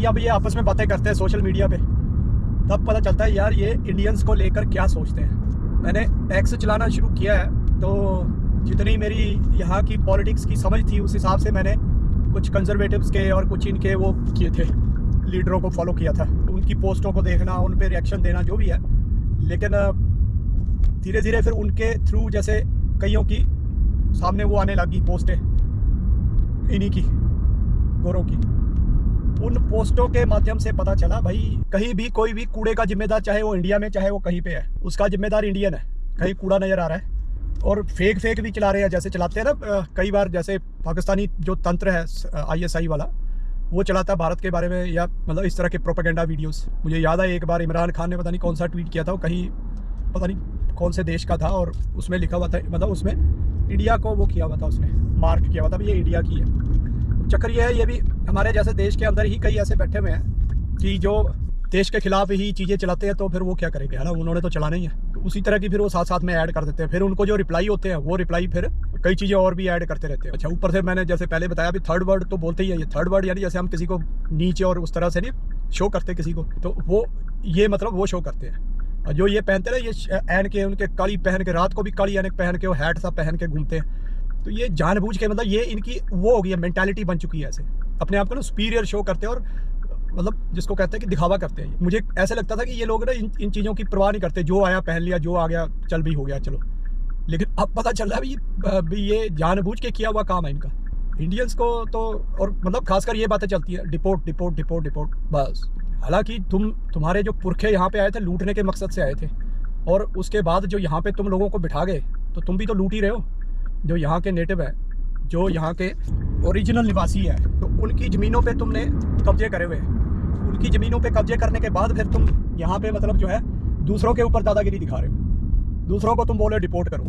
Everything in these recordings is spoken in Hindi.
अब ये आपस में बातें करते हैं सोशल मीडिया पे, तब पता चलता है यार ये इंडियंस को लेकर क्या सोचते हैं। मैंने एक्स चलाना शुरू किया है, तो जितनी मेरी यहाँ की पॉलिटिक्स की समझ थी उस हिसाब से मैंने कुछ कंजर्वेटिव्स के और कुछ इनके वो किए थे, लीडरों को फॉलो किया था, उनकी पोस्टों को देखना, उन पे रिएक्शन देना, जो भी है। लेकिन धीरे धीरे फिर उनके थ्रू जैसे कईयों की सामने वो आने लगी पोस्टें इन्हीं की, गोरों की, उन पोस्टों के माध्यम से पता चला भाई कहीं भी कोई भी कूड़े का जिम्मेदार, चाहे वो इंडिया में चाहे वो कहीं पे है, उसका जिम्मेदार इंडियन है। कहीं कूड़ा नज़र आ रहा है और फेक भी चला रहे हैं, जैसे चलाते हैं ना कई बार, जैसे पाकिस्तानी जो तंत्र है ISI वाला, वो चलाता है भारत के बारे में, या मतलब इस तरह के प्रोपेगेंडा वीडियोस। मुझे याद है एक बार इमरान खान ने पता नहीं कौन सा ट्वीट किया था, कहीं पता नहीं कौन से देश का था, और उसमें लिखा हुआ था, मतलब उसमें इंडिया को वो किया हुआ था, उसने मार्क किया हुआ था, ये इंडिया की है। चक्कर ये है, ये भी हमारे जैसे देश के अंदर ही कई ऐसे बैठे हुए हैं कि जो देश के खिलाफ ही चीज़ें चलाते हैं, तो फिर वो क्या करेंगे, है ना, उन्होंने तो चलाना ही है। तो उसी तरह की फिर वो साथ साथ में ऐड कर देते हैं, फिर उनको जो रिप्लाई होते हैं वो रिप्लाई फिर कई चीज़ें और भी ऐड करते रहते हैं। अच्छा, ऊपर से मैंने जैसे पहले बताया भी थर्ड वर्ड तो बोलते ही है, ये थर्ड वर्ड यानी जैसे हम किसी को नीचे और उस तरह से नहीं शो करते किसी को, तो वो ये मतलब वो शो करते हैं। और जो ये पहनते ना, ये एन के उनके काली पहन के, रात को भी काली एनक पहन के वो हैट सा पहन के घूमते हैं, तो ये जानबूझ के, मतलब ये इनकी वो हो गई है, मेंटालिटी बन चुकी है, ऐसे अपने आप को ना सुपीरियर शो करते हैं, और मतलब जिसको कहते हैं कि दिखावा करते हैं। मुझे ऐसे लगता था कि ये लोग ना इन चीज़ों की परवाह नहीं करते, जो आया पहन लिया, जो आ गया चल भी हो गया चलो। लेकिन अब पता चल रहा है भी ये जानबूझ के किया हुआ काम है इनका, इंडियंस को तो। और मतलब खासकर ये बातें चलती है, डिपोर्ट डिपोर्ट डिपोर्ट डिपोर्ट, बस। हालांकि तुम्हारे जो पुरखे यहाँ पे आए थे लूटने के मकसद से आए थे, और उसके बाद जो यहाँ पे तुम लोगों को बिठा गए, तो तुम भी तो लूट ही रहे हो। जो यहाँ के नेटिव है, जो यहाँ के ओरिजिनल निवासी है, तो उनकी ज़मीनों पे तुमने कब्जे करे हुए। उनकी ज़मीनों पे कब्जे करने के बाद फिर तुम यहाँ पे मतलब जो है दूसरों के ऊपर दादागिरी दिखा रहे हो, दूसरों को तुम बोले डिपोर्ट करो।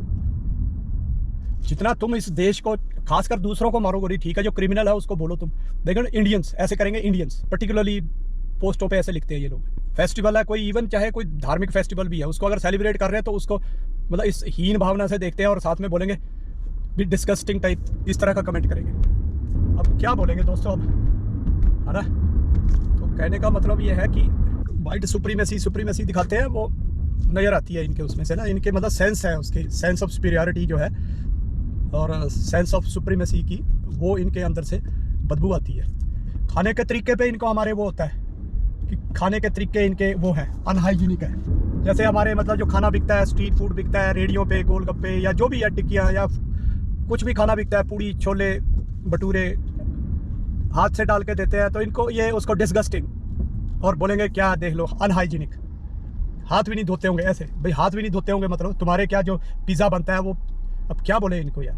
जितना तुम इस देश को, खासकर दूसरों को मारोगे, ठीक है, जो क्रिमिनल है उसको बोलो तुम, देखो इंडियंस ऐसे करेंगे, इंडियंस पर्टिकुलरली पोस्टों पे ऐसे लिखते हैं ये लोग। फेस्टिवल है कोई, इवन चाहे कोई धार्मिक फेस्टिवल भी है, उसको अगर सेलिब्रेट कर रहे हैं तो उसको मतलब इस हीन भावना से देखते हैं, और साथ में बोलेंगे भी डिस्गस्टिंग टाइप, इस तरह का कमेंट करेंगे। अब क्या बोलेंगे दोस्तों, अब है ना। तो कहने का मतलब ये है कि वाइट सुप्रीमेसी दिखाते हैं, वो नज़र आती है इनके उसमें से ना, इनके मतलब सेंस है, उसकी सेंस ऑफ सुपीरियरिटी जो है और सेंस ऑफ सुप्रीमेसी की, वो इनके अंदर से बदबू आती है। खाने के तरीके पे इनको हमारे वो होता है कि खाने के तरीके इनके वो है अनहाइजीनिक है। जैसे हमारे मतलब जो खाना बिकता है, स्ट्रीट फूड बिकता है, रेडियो पे गोलगप्पे या जो भी है, टिक्कियाँ या कुछ भी खाना बिकता है, पूड़ी छोले भटूरे, हाथ से डाल के देते हैं, तो इनको ये उसको डिस्गस्टिंग, और बोलेंगे क्या देख लो अनहाइजीनिक, हाथ भी नहीं धोते होंगे। ऐसे भाई हाथ भी नहीं धोते होंगे, मतलब तुम्हारे क्या जो पिज़्ज़ा बनता है वो, अब क्या बोले इनको यार,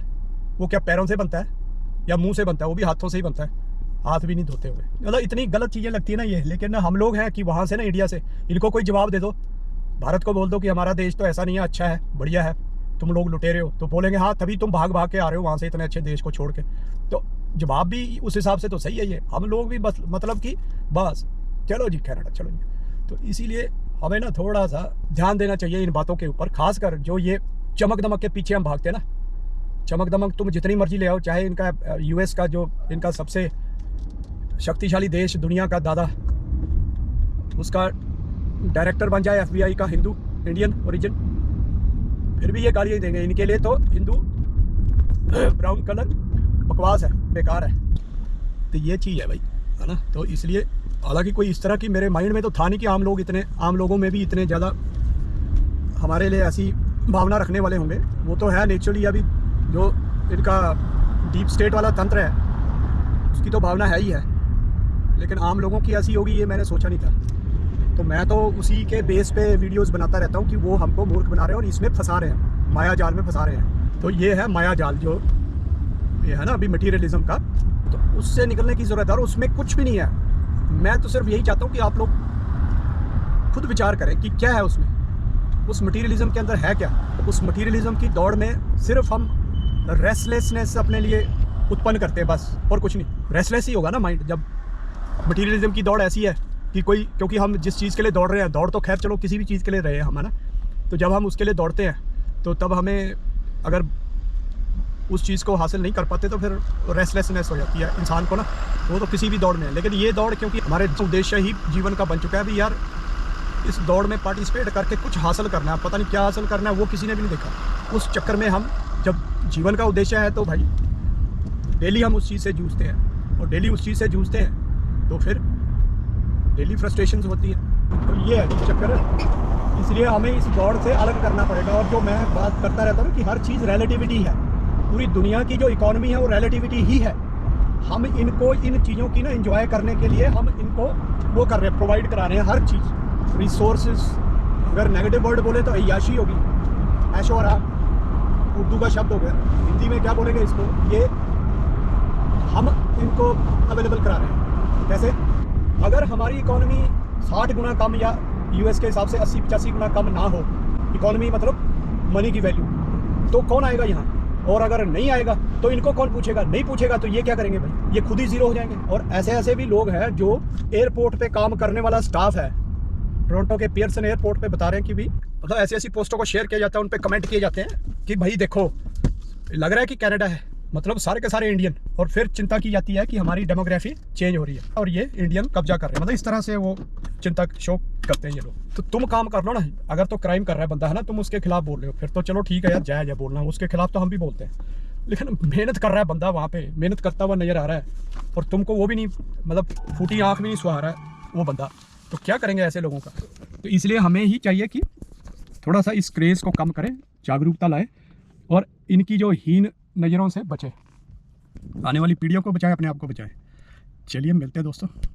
वो क्या पैरों से बनता है या मुंह से बनता है, वो भी हाथों से ही बनता है, हाथ भी नहीं धोते हुए। मतलब इतनी गलत चीज़ें लगती है ना ये। लेकिन हम लोग हैं कि वहाँ से ना, इंडिया से, इनको कोई जवाब दे दो, भारत को बोल दो कि हमारा देश तो ऐसा नहीं है, अच्छा है, बढ़िया है, तुम लोग लुटेरे हो, तो बोलेंगे हाँ तभी तुम भाग भाग के आ रहे हो वहाँ से इतने अच्छे देश को छोड़ के। तो जवाब भी उस हिसाब से तो सही है ये। हम लोग भी बस मतलब कि बस चलो जी कनाडा चलो जी। तो इसीलिए हमें ना थोड़ा सा ध्यान देना चाहिए इन बातों के ऊपर, खासकर जो ये चमक दमक के पीछे हम भागते हैं ना। चमक दमक तुम जितनी मर्जी ले आओ, चाहे इनका US का जो इनका सबसे शक्तिशाली देश, दुनिया का दादा, उसका डायरेक्टर बन जाए FBI का हिंदू, इंडियन ओरिजिन, फिर भी ये गालियाँ देंगे। इनके लिए तो हिंदू ब्राउन कलर बकवास है, बेकार है। तो ये चीज़ है भाई, है ना। तो इसलिए हालांकि कोई इस तरह की मेरे माइंड में तो था नहीं कि आम लोगों में भी इतने ज़्यादा हमारे लिए ऐसी भावना रखने वाले होंगे। वो तो है नेचुरली, अभी जो इनका डीप स्टेट वाला तंत्र है उसकी तो भावना है ही है, लेकिन आम लोगों की ऐसी होगी ये मैंने सोचा नहीं था। तो मैं तो उसी के बेस पे वीडियोस बनाता रहता हूँ कि वो हमको मूर्ख बना रहे हैं और इसमें फंसा रहे हैं, माया जाल में फंसा रहे हैं। तो ये है माया जाल, जो ये है ना अभी मटीरियलिज्म का, तो उससे निकलने की ज़रूरत है। और उसमें कुछ भी नहीं है। मैं तो सिर्फ यही चाहता हूँ कि आप लोग खुद विचार करें कि क्या है उसमें, उस मटीरियलिज्म के अंदर है क्या। उस मटीरियलिज्म की दौड़ में सिर्फ हम रेस्टलेसनेस अपने लिए उत्पन्न करते हैं बस, और कुछ नहीं। रेस्टलेस ही होगा ना माइंड जब मटीरियलिज्म की दौड़ ऐसी है कि कोई, क्योंकि हम जिस चीज़ के लिए दौड़ रहे हैं, दौड़ तो खैर चलो किसी भी चीज़ के लिए रहे हैं हम, है ना। तो जब हम उसके लिए दौड़ते हैं तो तब हमें अगर उस चीज़ को हासिल नहीं कर पाते तो फिर रेस्टलेसनेस हो जाती है इंसान को ना, वो तो किसी भी दौड़ में है। लेकिन ये दौड़ क्योंकि हमारे उद्देश्य ही जीवन का बन चुका है भी यार इस दौड़ में पार्टिसिपेट करके कुछ हासिल करना है, पता नहीं क्या हासिल करना है वो किसी ने भी नहीं देखा। उस चक्कर में हम जब जीवन का उद्देश्य है तो भाई डेली हम उस चीज़ से जूझते हैं, और डेली उस चीज़ से जूझते हैं तो फिर डेली फ्रस्ट्रेशंस होती है। तो ये है चक्कर, इसलिए हमें इस दौड़ से अलग करना पड़ेगा। और जो मैं बात करता रहता हूँ कि हर चीज़ रिलेटिविटी है, पूरी दुनिया की जो इकोनॉमी है वो रिलेटिविटी ही है। हम इनको इन चीज़ों की ना एंजॉय करने के लिए हम इनको वो कर रहे हैं, प्रोवाइड करा रहे हैं हर चीज़, रिसोर्सेज। अगर नेगेटिव वर्ड बोले तो अय्याशी होगी, ऐशो आराम उर्दू का शब्द हो गया, हिंदी में क्या बोलेंगे इसको, ये हम इनको अवेलेबल करा रहे हैं। कैसे? अगर हमारी इकोनॉमी 60 गुना कम या यूएस के हिसाब से 80-85 गुना कम ना हो, इकोनॉमी मतलब मनी की वैल्यू, तो कौन आएगा यहाँ? और अगर नहीं आएगा तो इनको कौन पूछेगा? नहीं पूछेगा तो ये क्या करेंगे भाई? ये खुद ही जीरो हो जाएंगे। और ऐसे ऐसे भी लोग हैं जो एयरपोर्ट पे काम करने वाला स्टाफ है, टोरंटो के पियर्सन एयरपोर्ट पे बता रहे हैं कि भी मतलब ऐसी ऐसी पोस्टों को शेयर किया जाता है, उन पे कमेंट किए जाते हैं कि भाई देखो लग रहा है कि कनाडा है, मतलब सारे के सारे इंडियन। और फिर चिंता की जाती है कि हमारी डेमोग्राफी चेंज हो रही है और ये इंडियन कब्जा कर रहे हैं, मतलब इस तरह से वो चिंता शो करते हैं ये लोग। तो तुम काम कर लो ना, अगर तो क्राइम कर रहा है बंदा है ना, तुम उसके खिलाफ बोल रहे हो, फिर तो चलो ठीक है यार, जायज़ है बोलना, उसके खिलाफ तो हम भी बोलते हैं। लेकिन मेहनत कर रहा है बंदा, वहाँ पे मेहनत करता हुआ नजर आ रहा है और तुमको वो भी नहीं, मतलब फूटी आँख भी नहीं सुहा रहा है वो बंदा, तो क्या करेंगे ऐसे लोगों का? तो इसलिए हमें ही चाहिए कि थोड़ा सा इस क्रेज़ को कम करें, जागरूकता लाएं और इनकी जो हीन नज़रों से बचें, आने वाली पीढ़ियों को बचाएं, अपने आप को बचाएं। चलिए मिलते हैं दोस्तों।